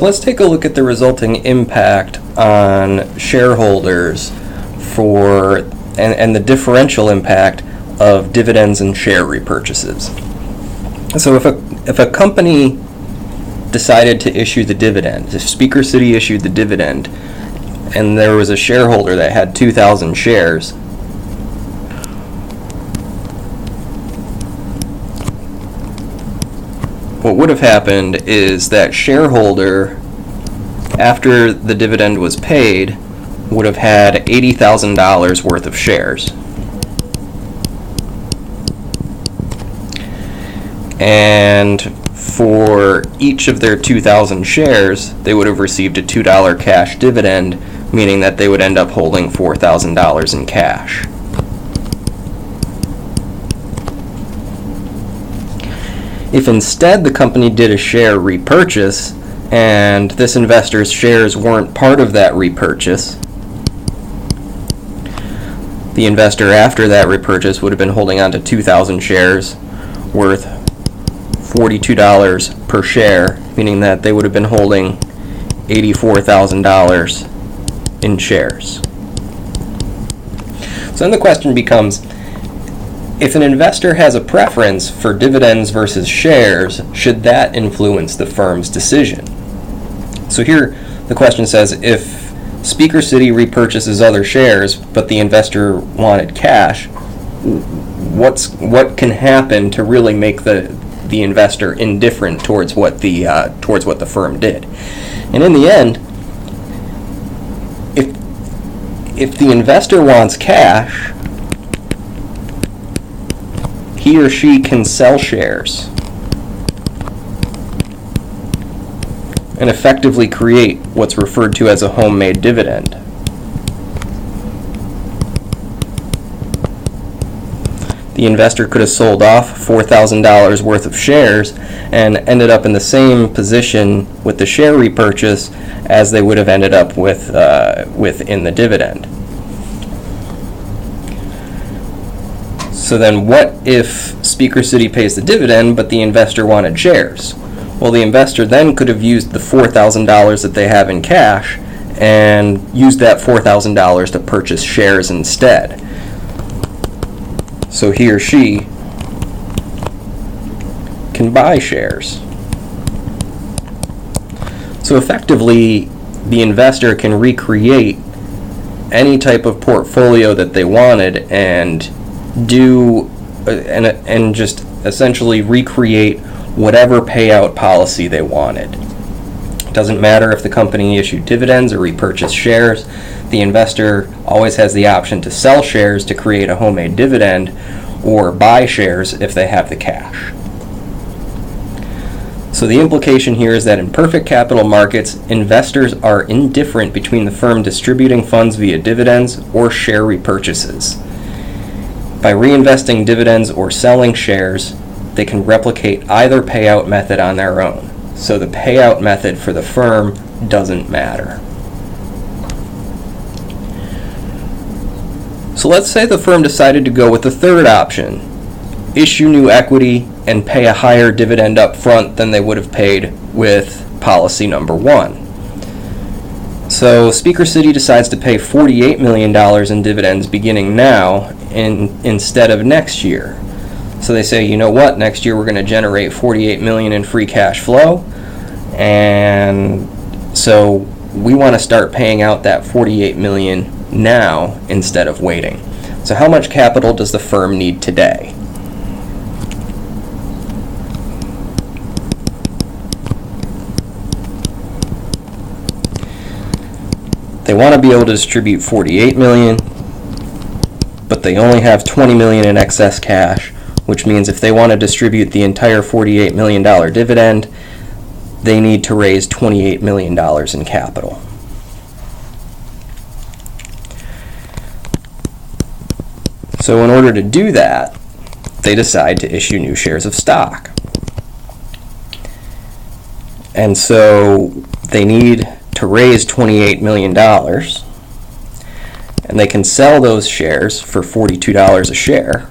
So let's take a look at the resulting impact on shareholders and the differential impact of dividends and share repurchases. So if a company decided to issue the dividend, if Speaker City issued the dividend, and there was a shareholder that had 2,000 shares, what would have happened is that shareholder, after the dividend was paid, would have had $80,000 worth of shares. And for each of their 2,000 shares, they would have received a $2 cash dividend, meaning that they would end up holding $4,000 in cash. If instead the company did a share repurchase, and this investor's shares weren't part of that repurchase, the investor after that repurchase would have been holding on to 2,000 shares worth $42 per share, meaning that they would have been holding $84,000 in shares. So then the question becomes, if an investor has a preference for dividends versus shares, should that influence the firm's decision? So here the question says, if Speaker City repurchases other shares but the investor wanted cash, what can happen to really make the investor indifferent towards what the firm did? And in the end, if the investor wants cash, he or she can sell shares and effectively create what's referred to as a homemade dividend. The investor could have sold off $4,000 worth of shares and ended up in the same position with the share repurchase as they would have ended up with in the dividend. So then what if Speaker City pays the dividend but the investor wanted shares? Well, the investor then could have used the $4,000 that they have in cash and used that $4,000 to purchase shares instead. So he or she can buy shares. So effectively, the investor can recreate any type of portfolio that they wanted and just essentially recreate whatever payout policy they wanted. It doesn't matter if the company issued dividends or repurchased shares. The investor always has the option to sell shares to create a homemade dividend or buy shares if they have the cash. So the implication here is that in perfect capital markets, investors are indifferent between the firm distributing funds via dividends or share repurchases. By reinvesting dividends or selling shares, they can replicate either payout method on their own. So the payout method for the firm doesn't matter. So let's say the firm decided to go with the third option, issue new equity and pay a higher dividend up front than they would have paid with policy number one. So Speaker City decides to pay $48 million in dividends beginning now instead of next year. So they say, you know what, next year we're going to generate $48 million in free cash flow, and so we want to start paying out that $48 million now instead of waiting. So how much capital does the firm need today? They want to be able to distribute $48 million, but they only have $20 million in excess cash, which means if they want to distribute the entire $48 million dividend, they need to raise $28 million in capital. So in order to do that, they decide to issue new shares of stock. And so they need to raise $28 million, and they can sell those shares for $42 a share.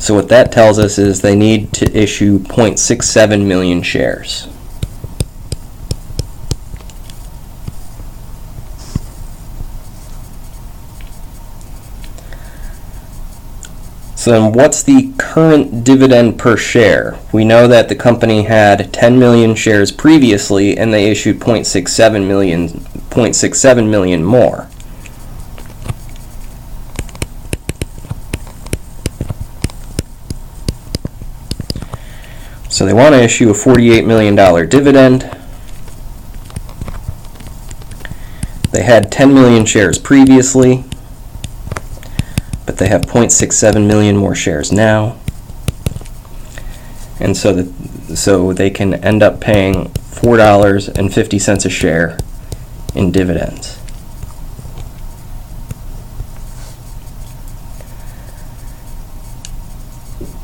So what that tells us is they need to issue 0.67 million shares. So then what's the current dividend per share? We know that the company had 10 million shares previously and they issued 0.67 million more. So they want to issue a $48 million dividend. They had 10 million shares previously, but they have 0.67 million more shares now. And so they can end up paying $4.50 a share in dividends.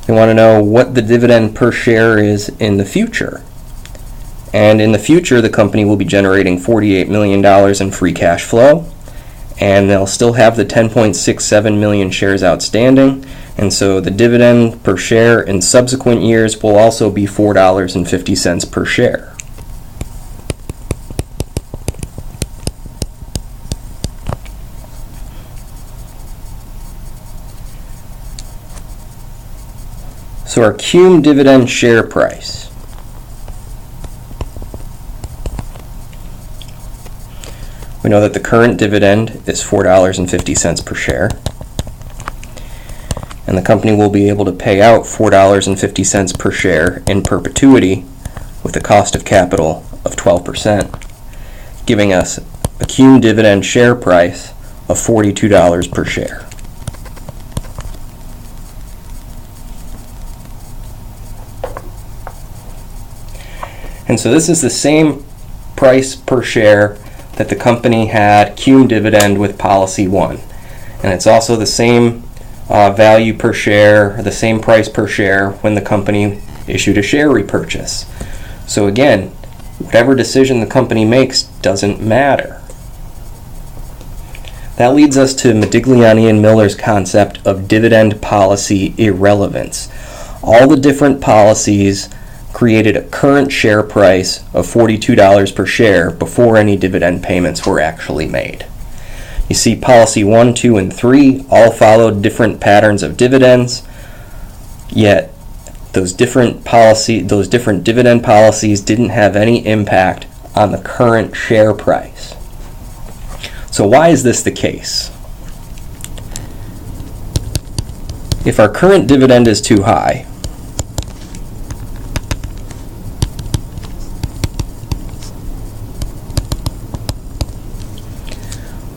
They want to know what the dividend per share is in the future. And in the future, the company will be generating $48 million in free cash flow, and they'll still have the 10.67 million shares outstanding, and so the dividend per share in subsequent years will also be $4.50 per share. So our cum dividend share price. We know that the current dividend is $4.50 per share. And the company will be able to pay out $4.50 per share in perpetuity with a cost of capital of 12%, giving us a cum dividend share price of $42 per share. And so this is the same price per share that the company had cum dividend with policy 1. And it's also the same value per share, the same price per share when the company issued a share repurchase. So again, whatever decision the company makes doesn't matter. That leads us to Modigliani and Miller's concept of dividend policy irrelevance. All the different policies created a current share price of $42 per share before any dividend payments were actually made. You see, policy 1, 2, and 3 all followed different patterns of dividends, yet those different dividend policies didn't have any impact on the current share price. So why is this the case? If our current dividend is too high,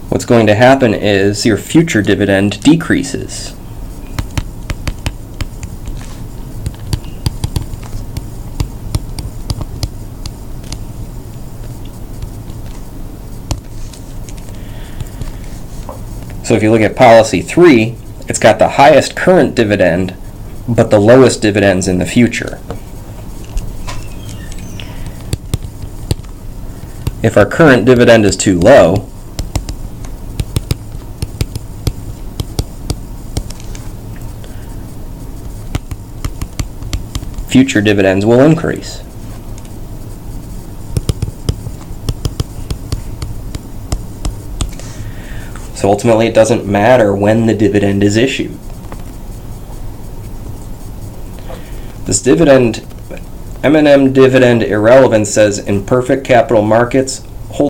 what's going to happen is your future dividend decreases. So if you look at policy 3, it's got the highest current dividend, but the lowest dividends in the future. If our current dividend is too low, future dividends will increase. So ultimately, it doesn't matter when the dividend is issued. This M&M dividend irrelevance says in perfect capital markets,